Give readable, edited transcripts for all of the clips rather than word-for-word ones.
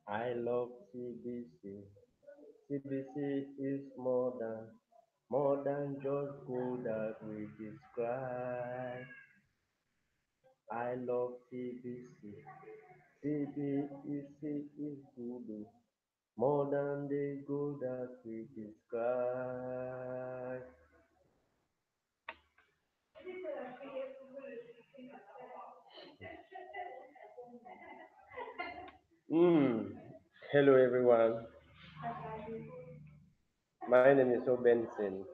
I love TBC. TBC is more than just good that we describe. I love TBC. TBC is good, more than the good that we describe. Mm. Hello everyone. My name is Obenson.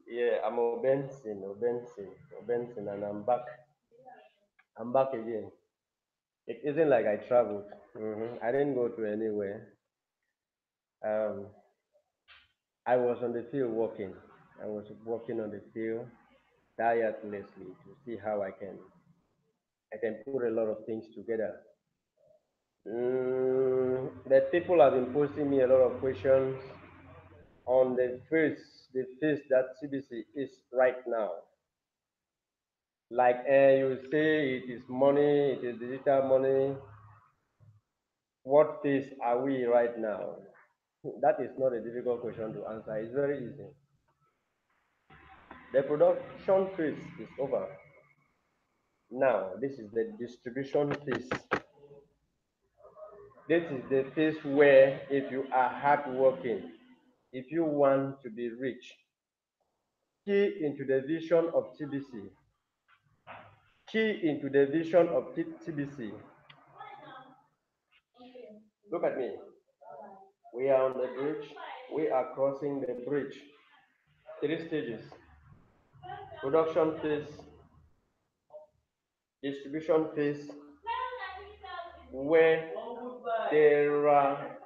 Yeah, I'm Obenson, and I'm back again. It isn't like I traveled. I didn't go to anywhere. Um, I was on the field working. I was working on the field tirelessly to see how I can put a lot of things together. That people have been posing me a lot of questions on the face that CBC is right now. Like you say, it is money, it is digital money. What phase are we right now? That is not a difficult question to answer. It's very easy. The production phase is over. Now, this is the distribution phase. This is the phase where if you are hardworking, if you want to be rich, key into the vision of TBC. Key into the vision of TBC. Look at me. We are on the bridge. We are crossing the bridge. Three stages: production phase, distribution phase, where there are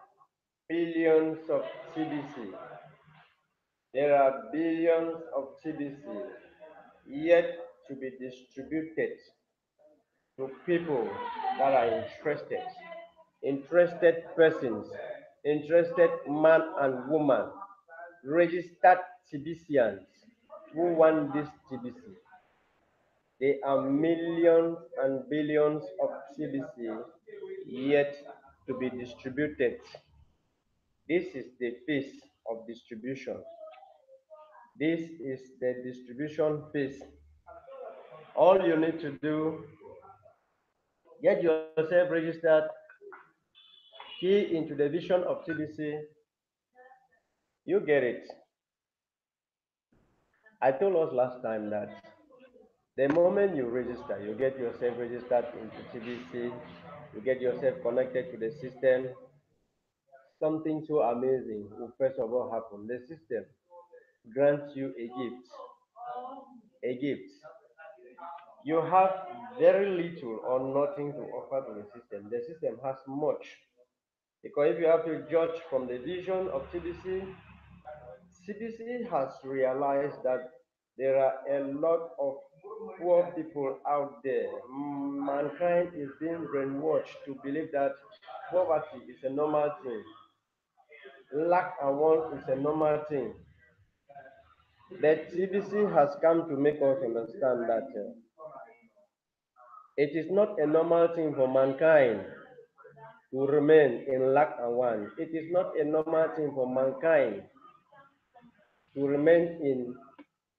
billions of TBC. There are billions of TBC yet to be distributed to people that are interested. Interested persons, interested man and woman, registered TBCians who want this TBC. There are millions and billions of TBC yet to be distributed. This is the phase of distribution. This is the distribution phase. All you need to do, get yourself registered, key into the vision of TBC, you get it. I told us last time that the moment you register, you get yourself registered into TBC, you get yourself connected to the system, something so amazing will first of all happen. The system grants you a gift. A gift. You have very little or nothing to offer to the system. The system has much. Because if you have to judge from the vision of TBC, CBC has realized that there are a lot of poor people out there. Mankind is being brainwashed to believe that poverty is a normal thing, lack and want is a normal thing. But CBC has come to make us understand that it is not a normal thing for mankind to remain in lack and want. It is not a normal thing for mankind to remain in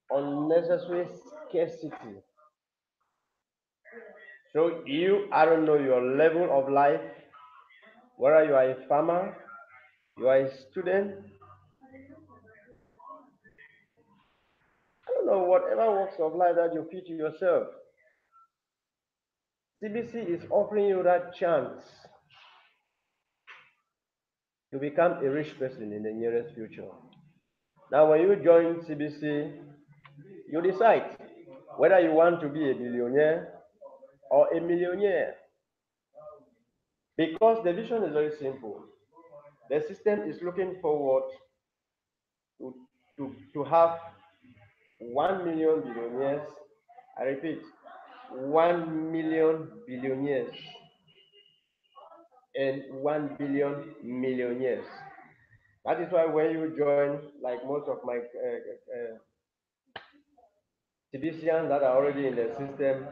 unnecessary scarcity. So I don't know your level of life, whether you are a farmer, you are a student, I don't know, whatever walks of life that you fit yourself. CBC is offering you that chance to become a rich person in the nearest future. Now, when you join CBC, you decide whether you want to be a billionaire or a millionaire. Because the vision is very simple. The system is looking forward to, to have 1 million billionaires. I repeat, 1 million billionaires and 1 billion millionaires. That is why when you join, like most of my Tibicians that are already in the system,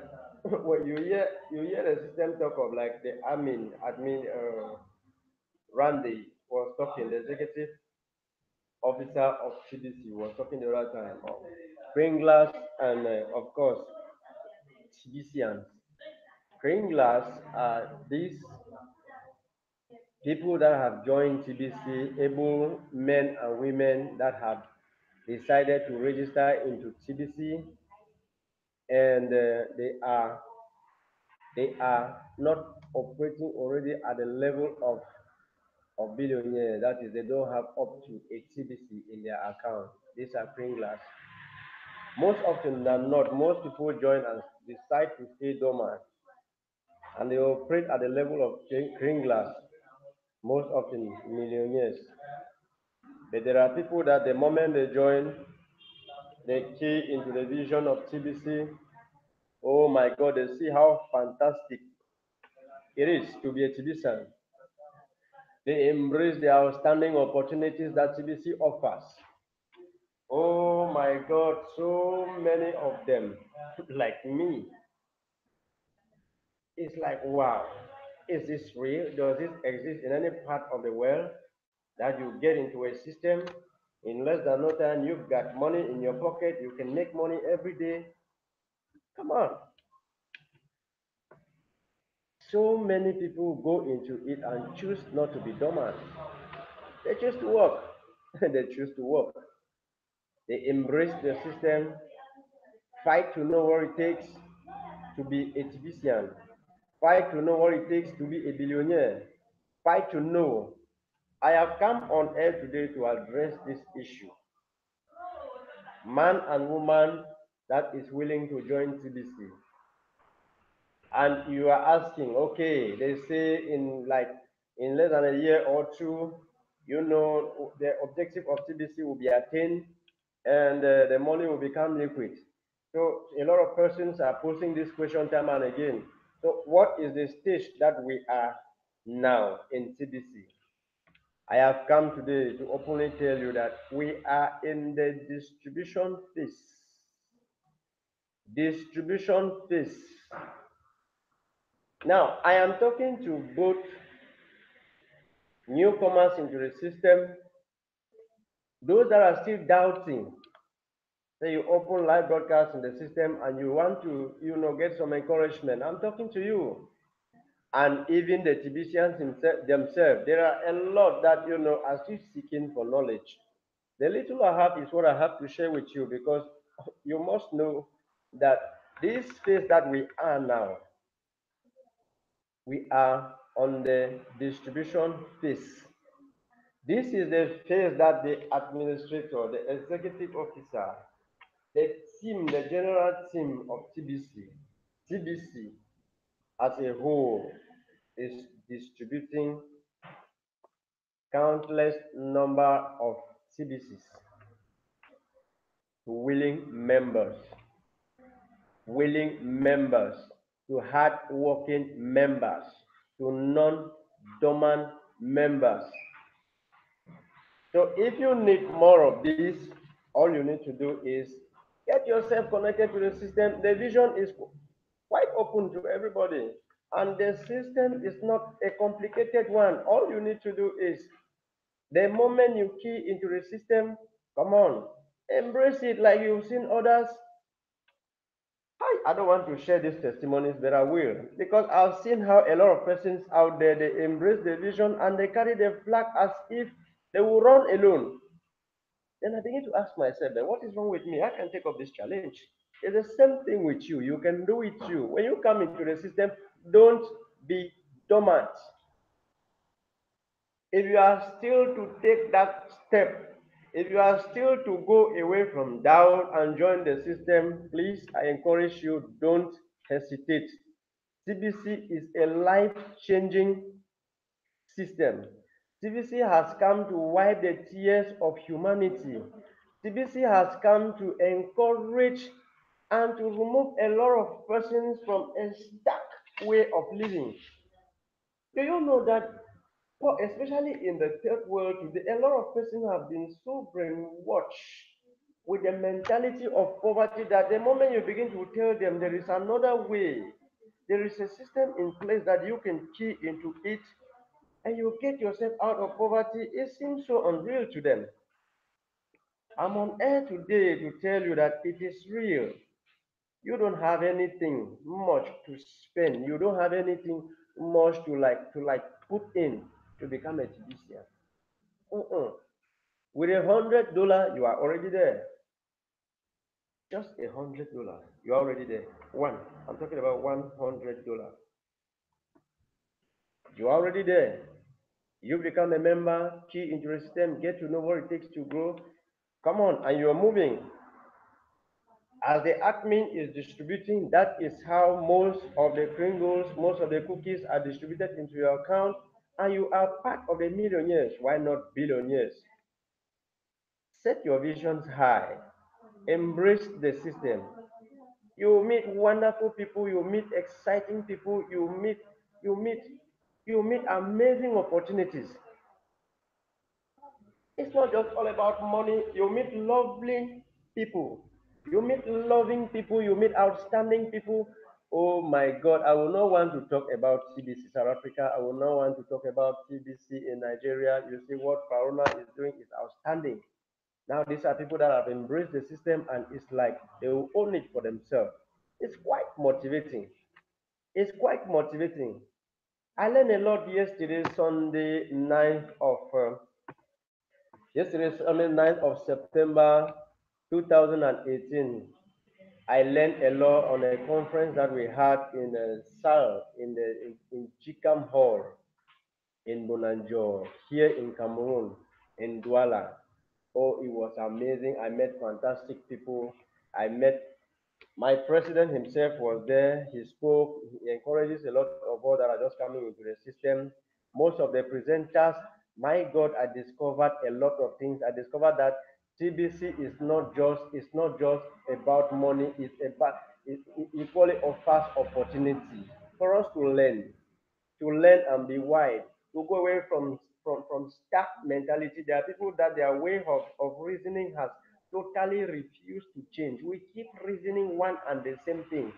when you hear the system talk of like the admin, Randy was talking, the executive officer of TBC was talking the other time of Pringlas and of course TBCians. Pringlas are these people that have joined TBC, able men and women that have decided to register into TBC, and they are not operating already at the level of billionaires. That is, they don't have up to a TBC in their account. These are Pringlas. Most often than not, most people join and decide to stay dormant, and they operate at the level of Pringlas. Most often millionaires. But there are people that the moment they join, they key into the vision of TBC. Oh my God, they see how fantastic it is to be a TBC. They embrace the outstanding opportunities that TBC offers. Oh my God, so many of them, like me, it's like, wow, is this real? Does this exist in any part of the world that you get into a system in less than no time? You've got money in your pocket, you can make money every day. Come on. So many people go into it and choose not to be dormant. They choose to work. They choose to work. They embrace the system, fight to know what it takes to be a TBCian, fight to know what it takes to be a billionaire, fight to know. I have come on air today to address this issue. Man and woman that is willing to join TBC. And you are asking, okay, they say in less than a year or two, the objective of TBC will be attained and the money will become liquid. So a lot of persons are posing this question time and again. So what is the stage that we are now in TBC? I have come today to openly tell you that we are in the distribution phase. Distribution phase. Now, I am talking to both newcomers into the system, those that are still doubting. Say you open live broadcast in the system and you want to, get some encouragement. I'm talking to you. And even the TBCians themselves, there are a lot that, are still seeking for knowledge. The little I have is what I have to share with you because you must know that this phase that we are now, we are on the distribution phase. This is the phase that the administrator, the executive officer, the team, the general team of TBC as a whole is distributing countless number of TBCs to willing members, to hard-working members, to non-dormant members. So if you need more of this, all you need to do is get yourself connected to the system. The vision is quite open to everybody. And the system is not a complicated one. All you need to do is the moment you key into the system, come on, embrace it like you've seen others. I don't want to share these testimonies, but I will. Because I've seen how a lot of persons out there, they embrace the vision and they carry the flag as if they will run alone. Then I begin to ask myself, then what is wrong with me? I can take up this challenge. It's the same thing with you. You can do it too. When you come into the system, don't be dormant. If you are still to take that step, if you are still to go away from doubt and join the system, please, I encourage you, don't hesitate. TBC is a life-changing system. TBC has come to wipe the tears of humanity. TBC has come to encourage and to remove a lot of persons from a stuck way of living. Do you know that, well, especially in the third world today, a lot of persons have been so brainwashed with the mentality of poverty that the moment you begin to tell them there is another way, there is a system in place that you can key into it and you get yourself out of poverty, it seems so unreal to them. I'm on air today to tell you that it is real. You don't have anything much to spend. You don't have anything much to put in to become a TBCian. Uh-uh. With $100, you are already there. Just $100, you're already there. One. I'm talking about $100. You're already there. You become a member, key into the system, get to know what it takes to grow. Come on, and you're moving. As the admin is distributing, that is how most of the Pringles, most of the cookies are distributed into your account, and you are part of the millionaires. Why not billionaires? Set your visions high. Embrace the system. You meet wonderful people, you meet exciting people, you meet, you meet amazing opportunities. It's not just all about money. You meet lovely people. You meet loving people. You meet outstanding people. Oh my God, I will not want to talk about TBC South Africa. I will not want to talk about TBC in Nigeria. You see what Corona is doing is outstanding. Now these are people that have embraced the system and it's like they will own it for themselves. It's quite motivating. It's quite motivating. I learned a lot yesterday, Sunday, 9th of Yesterday, on the 9th of September 2018, I learned a lot on a conference that we had in SAL in Chikam Hall in Bonanjo, here in Cameroon, in Douala. Oh, it was amazing. I met fantastic people. I met my president himself was there. He spoke. He encourages a lot of us that are just coming into the system. Most of the presenters, my God, I discovered a lot of things. I discovered that TBC is not just about money. It equally offers opportunity for us to learn and be wise, to go away from stuck mentality. There are people that their way of reasoning has totally refused to change. We keep reasoning one and the same thing.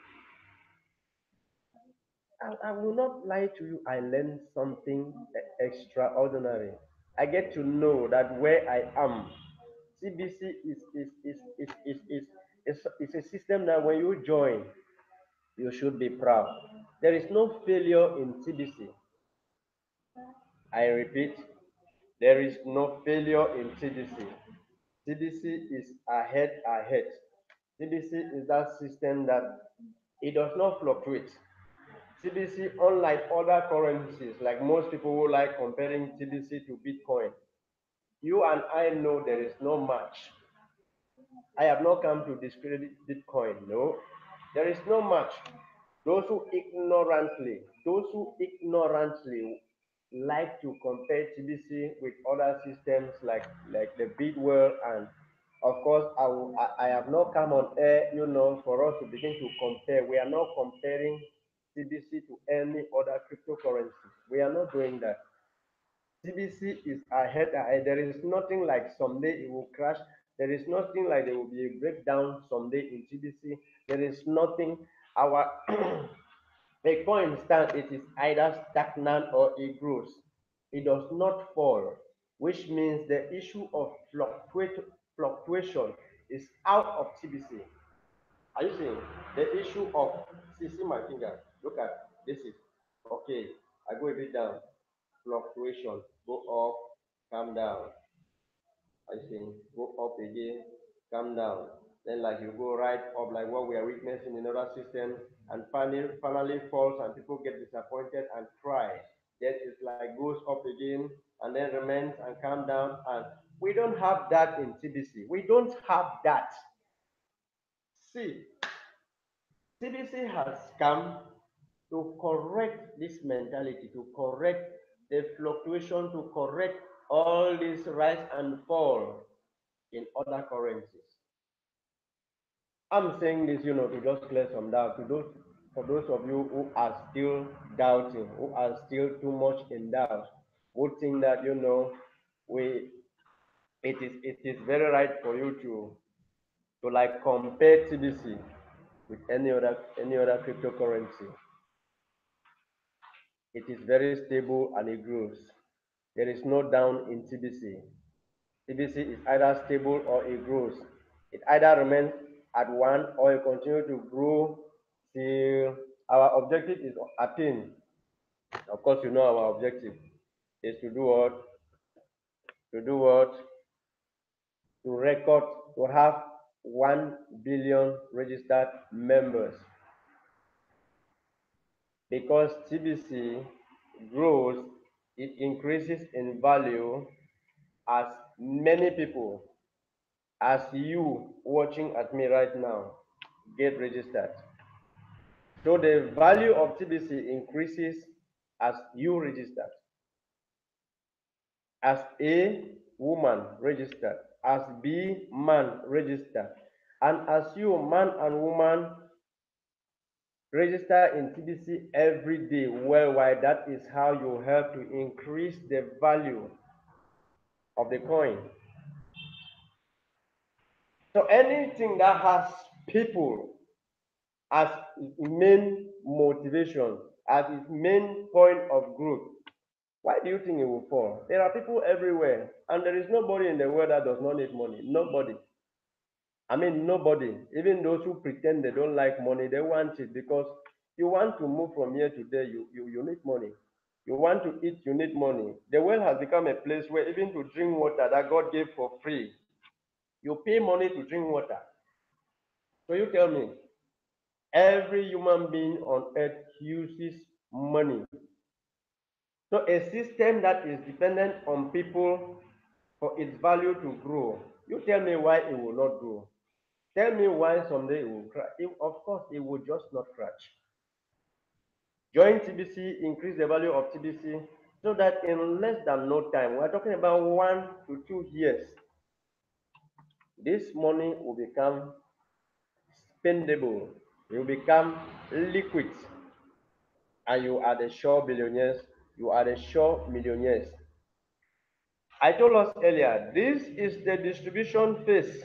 I will not lie to you, I learned something extraordinary. I get to know that where I am, CBC is a system that when you join, you should be proud. There is no failure in CBC. I repeat, there is no failure in TBC. TBC is ahead. TBC is that system that it does not fluctuate. TBC, unlike other currencies, like most people who like comparing TBC to Bitcoin, you and I know there is no match. I have not come to discredit Bitcoin. No, there is no match. Those who ignorantly like to compare TBC with other systems like the Bitwell, and of course I have not come on air, for us to begin to compare. We are not comparing TBC to any other cryptocurrency. We are not doing that. CBC is ahead. There is nothing like someday it will crash. There is nothing like there will be a breakdown someday in CBC. There is nothing. Our a coin stand, it is either stagnant or it grows. It does not fall, which means the issue of fluctuation is out of TBC. Are you seeing the issue of, see my finger, look at this is okay. I go a bit down, fluctuation, go up, come down. I think go up again, come down. Then like you go right up like what we are witnessing in other systems, and finally falls and people get disappointed and cry. Then it's like goes up again and then remains and come down, and we don't have that in TBC. We don't have that. See, TBC has come to correct this mentality, to correct the fluctuation, to correct all this rise and fall in other currencies. I'm saying this, to just clear some doubt for those of you who are still doubting, who are still too much in doubt, who think that we it is very right for you to like compare TBC with any other cryptocurrency. It is very stable and it grows. There is no down in TBC. TBC is either stable or it grows. It either remains at 1 or it continues to grow till our objective is attained. Of course, you know our objective is to do what? To do what? To record, to have 1 billion registered members. Because TBC grows, it increases in value as many people as you watching at me right now get registered. So the value of TBC increases as you registered, as A woman registered, as B man registered, and as you man and woman register in TBC every day worldwide. That is how you help to increase the value of the coin. So anything that has people as its main motivation, as its main point of growth, why do you think it will fall? There are people everywhere, and there is nobody in the world that does not need money. Nobody. I mean, nobody. Even those who pretend they don't like money, they want it because you want to move from here to there, you need money. You want to eat, you need money. The world has become a place where even to drink water that God gave for free, you pay money to drink water. So you tell me, every human being on earth uses money. So a system that is dependent on people for its value to grow, you tell me why it will not grow. Tell me why someday it will crash. Of course, it will just not crash. Join TBC, increase the value of TBC, so that in less than no time, we're talking about 1 to 2 years, this money will become spendable, it will become liquid, and you are the sure billionaires, you are the sure millionaires. I told us earlier, this is the distribution phase.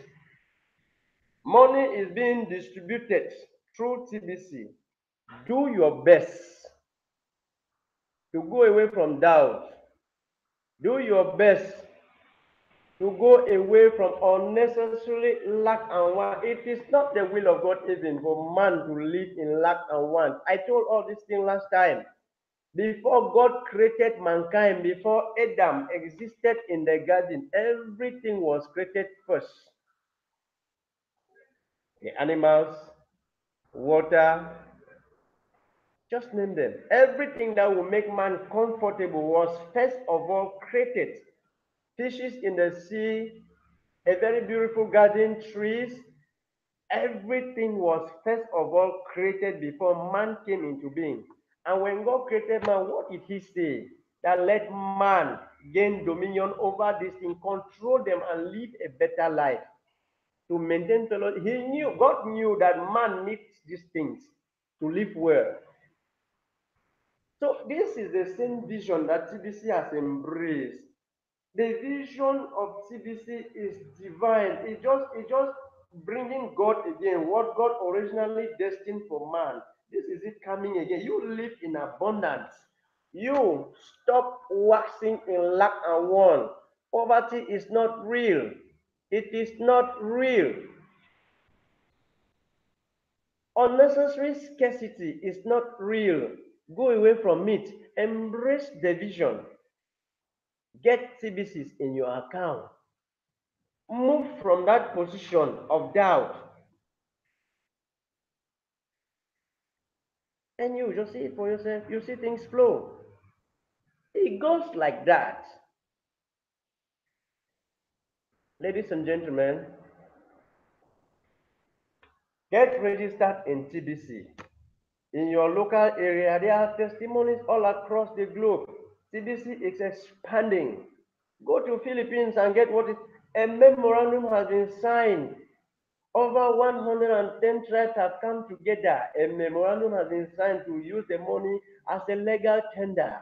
Money is being distributed through TBC. Do your best to go away from doubt. Do your best to go away from unnecessary lack and want. It is not the will of God even for man to live in lack and want. I told all these things last time. Before God created mankind, before Adam existed in the garden, everything was created first. The animals, water, just name them. Everything that will make man comfortable was first of all created. Fishes in the sea, a very beautiful garden, trees, everything was first of all created before man came into being. And when God created man, what did he say? That let man gain dominion over this thing, control them, and live a better life. To maintain fellowship. God knew that man needs these things to live well. So this is the same vision that TBC has embraced. The vision of TBC is divine. It just bringing God again, what God originally destined for man. This is it coming again. You live in abundance. You stop waxing in lack and want. Poverty is not real. It is not real. Unnecessary scarcity is not real. Go away from it. Embrace the vision. Get TBCs in your account. Move from that position of doubt. And you just see it for yourself. You see things flow. It goes like that. Ladies and gentlemen, get registered in TBC. In your local area, there are testimonies all across the globe. TBC is expanding. Go to Philippines and get what is a memorandum has been signed. Over 110 tribes have come together. A memorandum has been signed to use the money as a legal tender.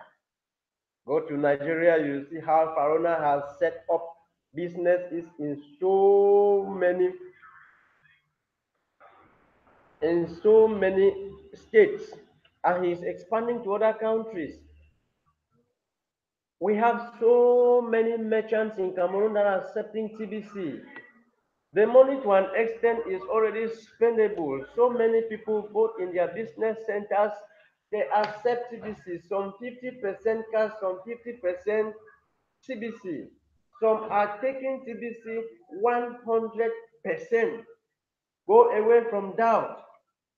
Go to Nigeria, you see how Farona has set up businesses in so many states, and he's expanding to other countries. We have so many merchants in Cameroon that are accepting TBC. The money to an extent is already spendable. So many people, both in their business centers, they accept TBC. Some 50% cash, some 50% TBC. Some are taking TBC 100%. Go away from doubt.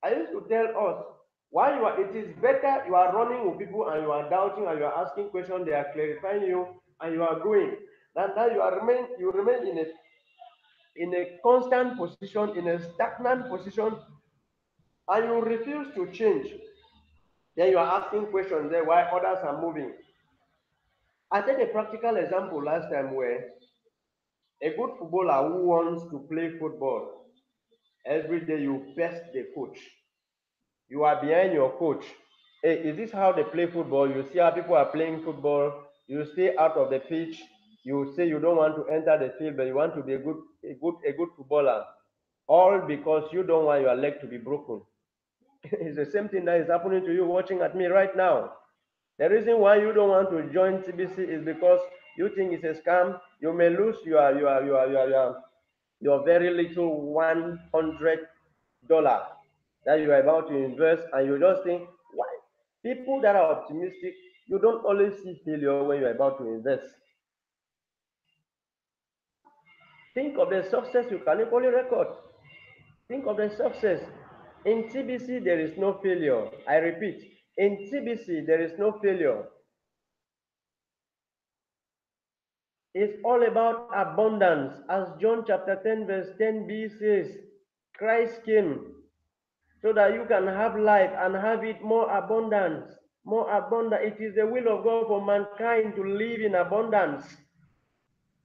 I used to tell us, why you are, it is better you are running with people and you are doubting and you are asking questions, they are clarifying you and you are going, than that you remain in a constant position, in a stagnant position, and you refuse to change. Then you are asking questions there why others are moving. I take a practical example last time where a good footballer who wants to play football, every day you pest the coach. You are behind your coach. Hey, is this how they play football? You see how people are playing football. You stay out of the pitch. You say you don't want to enter the field, but you want to be a good footballer. All because you don't want your leg to be broken. It's the same thing that is happening to you watching at me right now. The reason why you don't want to join TBC is because you think it's a scam. You may lose your very little $100 that you are about to invest, and you just think, why? People that are optimistic, you don't always see failure when you're about to invest. Think of the success you can equally record. Think of the success. In TBC, there is no failure. I repeat, in TBC, there is no failure. It's all about abundance. As John chapter 10, verse 10b says, Christ came so that you can have life and have it more abundant. More abundant. It is the will of God for mankind to live in abundance.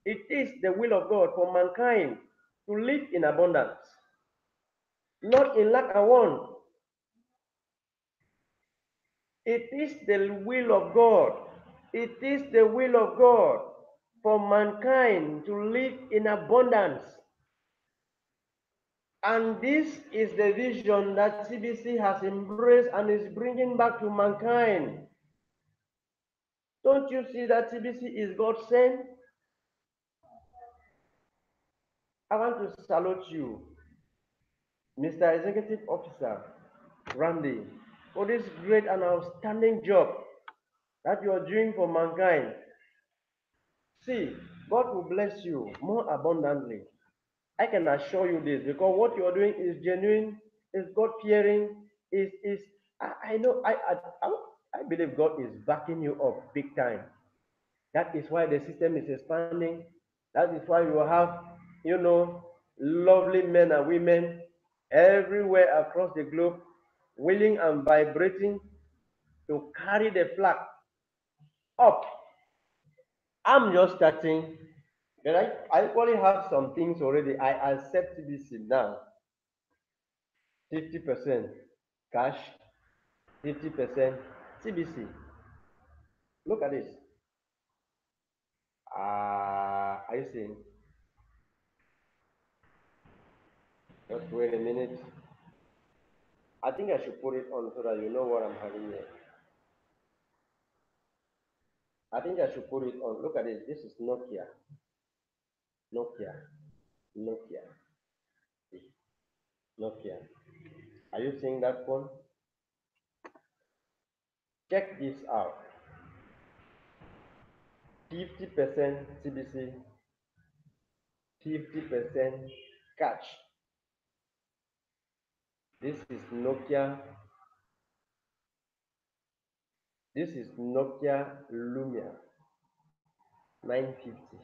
It is the will of God for mankind to live in abundance, not in lack and want. It is the will of God. It is the will of God for mankind to live in abundance. And this is the vision that TBC has embraced and is bringing back to mankind. Don't you see that TBC is God sent? I want to salute you, Mr. Executive Officer Randy, for this great and outstanding job that you are doing for mankind. See, God will bless you more abundantly. I can assure you this because what you are doing is genuine, is God fearing, is I know I believe God is backing you up big time. That is why the system is expanding. That is why you have, lovely men and women everywhere across the globe willing and vibrating to carry the flag up. I'm just starting, but I actually have some things already. I accept this now. 50% cash, 50% TBC. Look at this. Are you seeing? Just wait a minute. I think I should put it on so that you know what I'm having here. I think I should put it on. Look at this. This is Nokia. Nokia. Nokia. Nokia. Are you seeing that phone? Check this out. 50% TBC, 50% cash. This is Nokia. This is Nokia Lumia 950.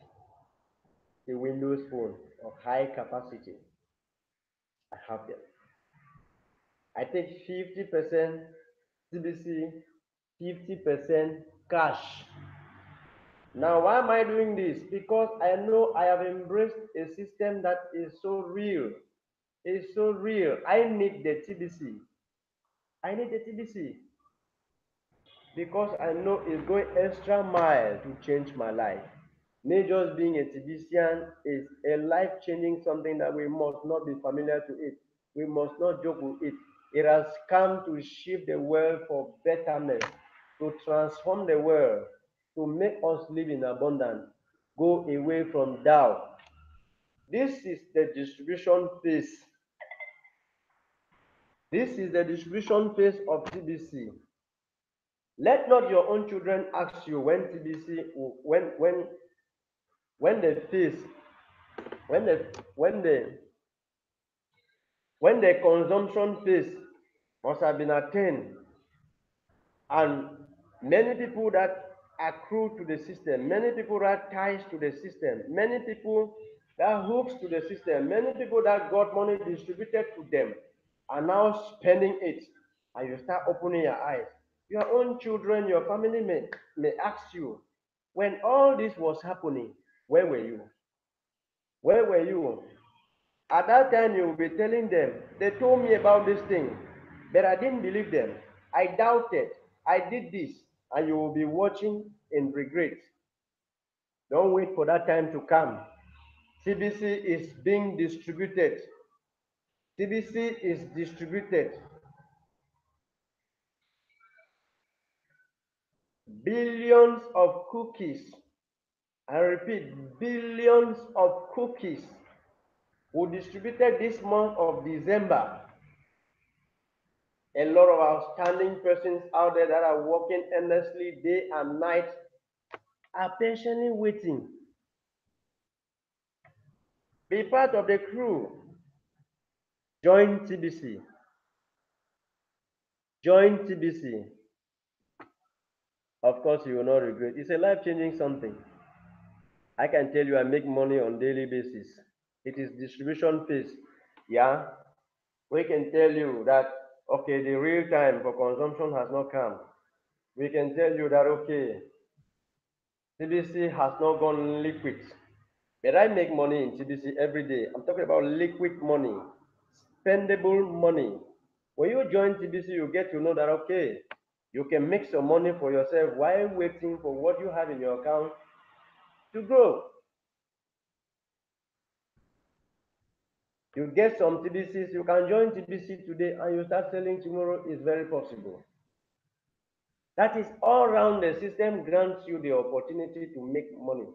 A Windows phone of high capacity. I have them. I take 50% TBC, 50% cash. Now, why am I doing this? Because I know I have embraced a system that is so real. It's so real. I need the TBC. I need the TBC because I know it's going extra mile to change my life. Me just being a TBCian is a life-changing something that we must not be familiar to it. We must not joke with it. It has come to shift the world for betterment, to transform the world. to make us live in abundance. Go away from thou. This is the distribution phase. This is the distribution phase of TBC. Let not your own children ask you when TBC, when the phase, when the when the when the consumption phase must have been attained, and many people that accrue to the system, many people that ties to the system, many people that hooks to the system, many people that got money distributed to them are now spending it, and you start opening your eyes. Your own children, your family may ask you, when all this was happening, where were you? Where were you? At that time, you will be telling them, they told me about this thing, but I didn't believe them. I doubted. I did this. And you will be watching in regret. Don't wait for that time to come. TBC is being distributed. TBC is distributed. Billions of cookies. I repeat, billions of cookies were distributed this month of December. A lot of outstanding persons out there that are working endlessly day and night are patiently waiting. Be part of the crew. Join TBC. Join TBC. Of course, you will not regret. It's a life-changing something. I can tell you I make money on daily basis. It is distribution phase. Yeah. We can tell you that, okay, the real time for consumption has not come. We can tell you that, okay, TBC has not gone liquid. But I make money in TBC every day. I'm talking about liquid money, spendable money. When you join TBC, you get to know that, okay, you can make some money for yourself while waiting for what you have in your account to grow. You get some TBCs, you can join TBC today and you start selling tomorrow is very possible. That is all round the system grants you the opportunity to make money.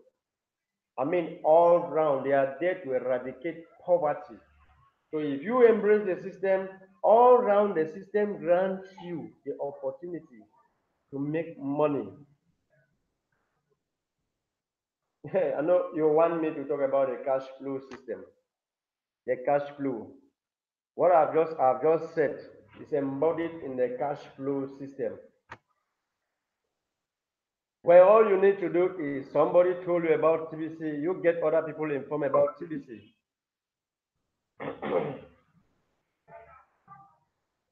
I mean, all round, they are there to eradicate poverty. So if you embrace the system, all round the system grants you the opportunity to make money. I know you want me to talk about the cash flow system. The cash flow. What I've just said is embodied in the cash flow system. Where all you need to do is somebody told you about TBC, you get other people informed about TBC.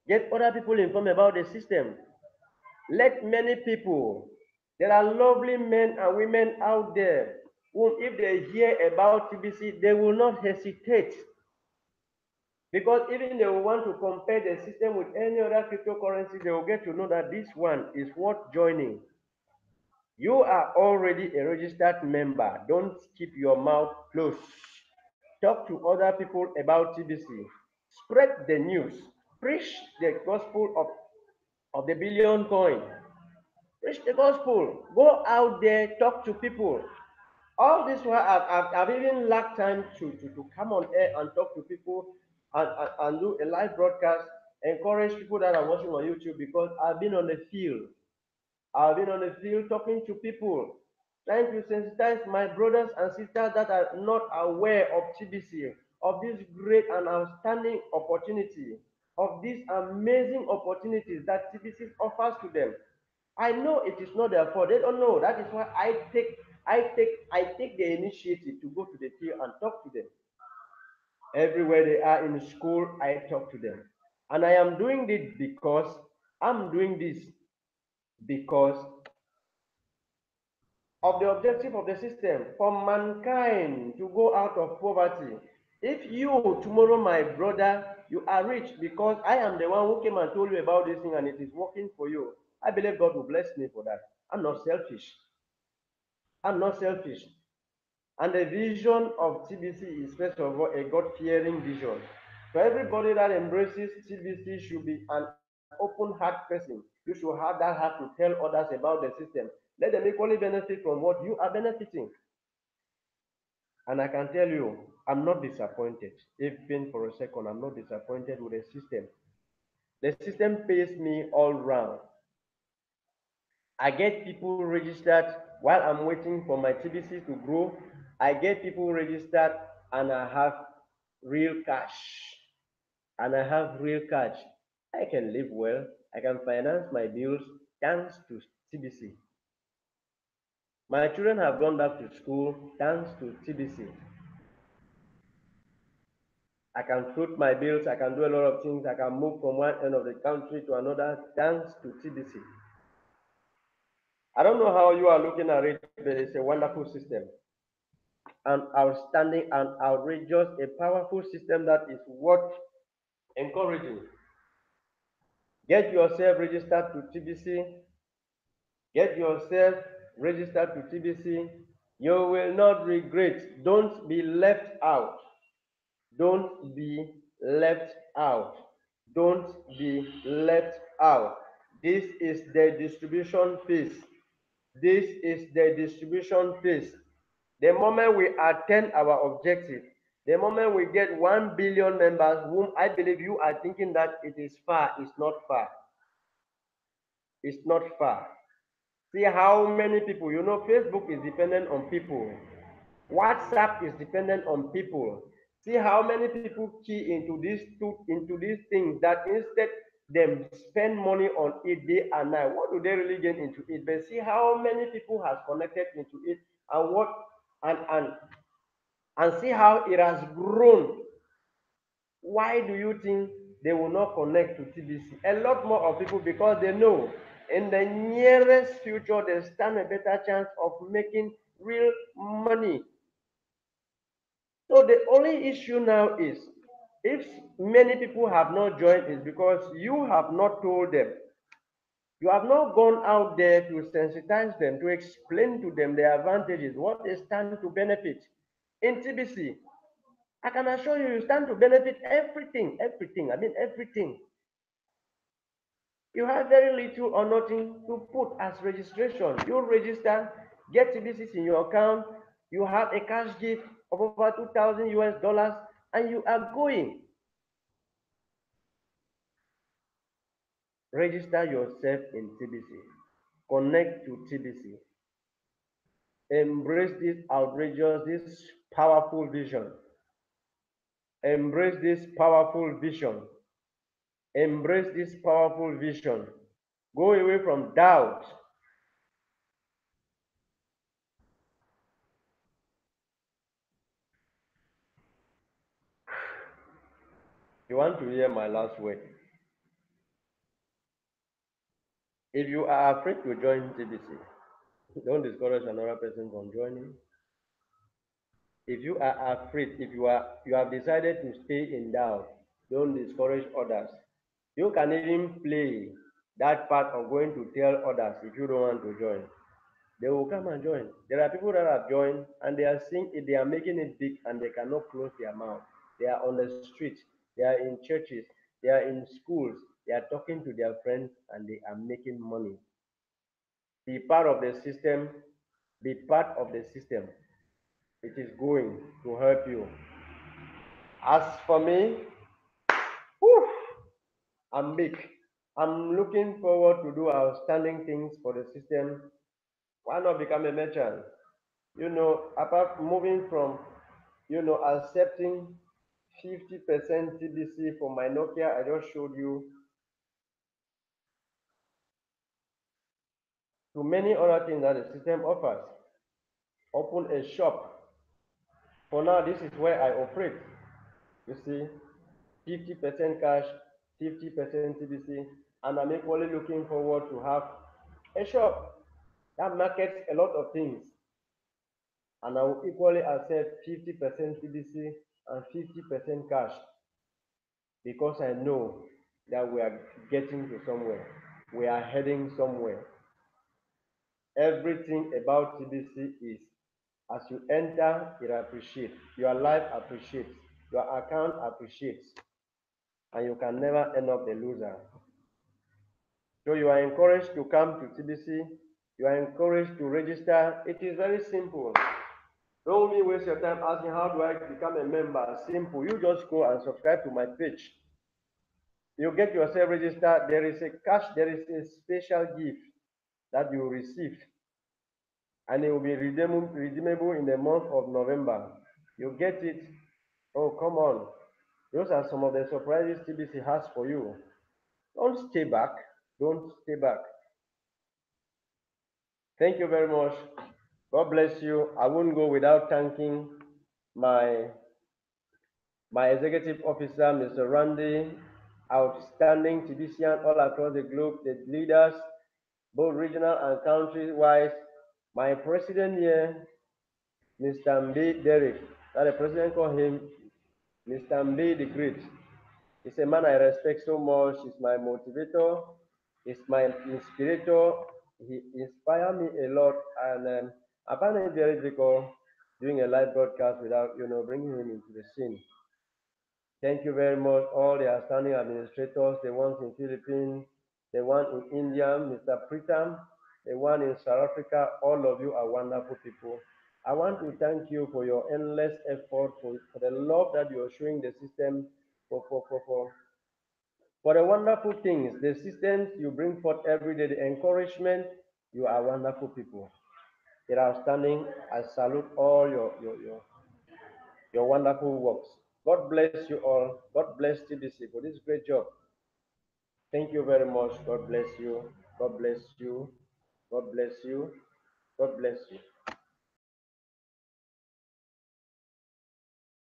Get other people informed about the system. Let many people, there are lovely men and women out there whom, if they hear about TBC, they will not hesitate. Because even they will want to compare the system with any other cryptocurrency, they will get to know that this one is worth joining. You are already a registered member. Don't keep your mouth closed. Talk to other people about TBC. Spread the news. Preach the gospel of the billion coin. Preach the gospel. Go out there, talk to people. All this while I've even lacked time to come on air and talk to people and do a live broadcast, encourage people that are watching on YouTube because I've been on the field. I've been on the field talking to people, trying to sensitize my brothers and sisters that are not aware of TBC, of this great and outstanding opportunity, of these amazing opportunities that TBC offers to them. I know it is not their fault. They don't know. That is why I take the initiative to go to the field and talk to them. Everywhere they are in school, I talk to them. And I am doing it because I'm doing this because of the objective of the system for mankind to go out of poverty. If you tomorrow, my brother, you are rich because I am the one who came and told you about this thing and it is working for you, I believe God will bless me for that. I'm not selfish. I'm not selfish. And the vision of TBC is, first of all, a God fearing vision. So everybody that embraces TBC should be an open heart person. You should have that heart to tell others about the system. Let them equally benefit from what you are benefiting. And I can tell you, I'm not disappointed. Even for a second, I'm not disappointed with the system. The system pays me all round. I get people registered while I'm waiting for my TBC to grow. I get people registered and I have real cash. And I have real cash. I can live well. I can finance my bills thanks to TBC. My children have gone back to school thanks to TBC. I can foot my bills. I can do a lot of things. I can move from one end of the country to another thanks to TBC. I don't know how you are looking at it, but it's a wonderful system. An outstanding and outrageous, a powerful system that is worth encouraging. Get yourself registered to TBC. Get yourself registered to TBC. You will not regret. Don't be left out. Don't be left out. Don't be left out. This is the distribution phase. This is the distribution phase. The moment we attain our objective, the moment we get 1 billion members, whom I believe you are thinking that it is far, it's not far. It's not far. See how many people, Facebook is dependent on people. WhatsApp is dependent on people. See how many people key into these things that instead them spend money on it day and night. What do they really get into it? But see how many people has connected into it and what and and and see how it has grown. Why do you think they will not connect to TBC? A lot more of people because they know in the nearest future they stand a better chance of making real money. So the only issue now is if many people have not joined is because you have not told them. You have not gone out there to sensitize them, to explain to them the advantages, what they stand to benefit. In TBC, I can assure you, you stand to benefit everything, everything. I mean, everything. You have very little or nothing to put as registration. You register, get TBCs in your account, you have a cash gift of over 2,000 US dollars, and you are going. Register yourself in TBC. Connect to TBC. Embrace this outrageous, this powerful vision. Embrace this powerful vision. Embrace this powerful vision. Go away from doubt. You want to hear my last word? If you are afraid to join TBC, don't discourage another person from joining. If you are afraid, if you have decided to stay in doubt, don't discourage others. You can even play that part of going to tell others if you don't want to join. They will come and join. There are people that have joined and they are seeing it, they are making it big and they cannot close their mouth. They are on the streets, they are in churches, they are in schools, they are talking to their friends and they are making money. Be part of the system, be part of the system. It is going to help you. As for me, whew, I'm big. I'm looking forward to do outstanding things for the system. Why not become a merchant? Apart moving from, accepting 50% TBC for my Nokia I just showed you to many other things that the system offers. Open a shop. For now, this is where I operate. You see, 50% cash, 50% TBC, and I'm equally looking forward to have a shop that markets a lot of things. And I will equally accept 50% TBC and 50% cash because I know that we are getting to somewhere. We are heading somewhere. Everything about TBC is as you enter, it appreciates. Your life appreciates. Your account appreciates. And you can never end up the loser. So you are encouraged to come to TBC. You are encouraged to register. It is very simple. Don't me waste your time asking how do I become a member. Simple. You just go and subscribe to my page. You get yourself registered. There is a cash, there is a special gift that you receive, and it will be redeemable in the month of November. You get it. Oh, come on. Those are some of the surprises TBC has for you. Don't stay back. Don't stay back. Thank you very much. God bless you. I won't go without thanking my my executive officer, Mr. Randy, outstanding TBCian all across the globe, the leaders, both regional and country-wise. My president here, Mr. Mbe Derek, that the president called him Mr. Mbe the Great. He's a man I respect so much. He's my motivator. He's my inspirator. He inspired me a lot, and I find it very difficult doing a live broadcast without, bringing him into the scene. Thank you very much, all the outstanding administrators, the ones in Philippines, the one in India, Mr. Pritam, the one in South Africa. All of you are wonderful people. I want to thank you for your endless effort, for the love that you are showing the system, for the wonderful things, the systems you bring forth every day, the encouragement. You are wonderful people. You're outstanding. I salute all your wonderful works. God bless you all. God bless TBC for this great job. Thank you very much. God bless you. God bless you. God bless you. God bless you.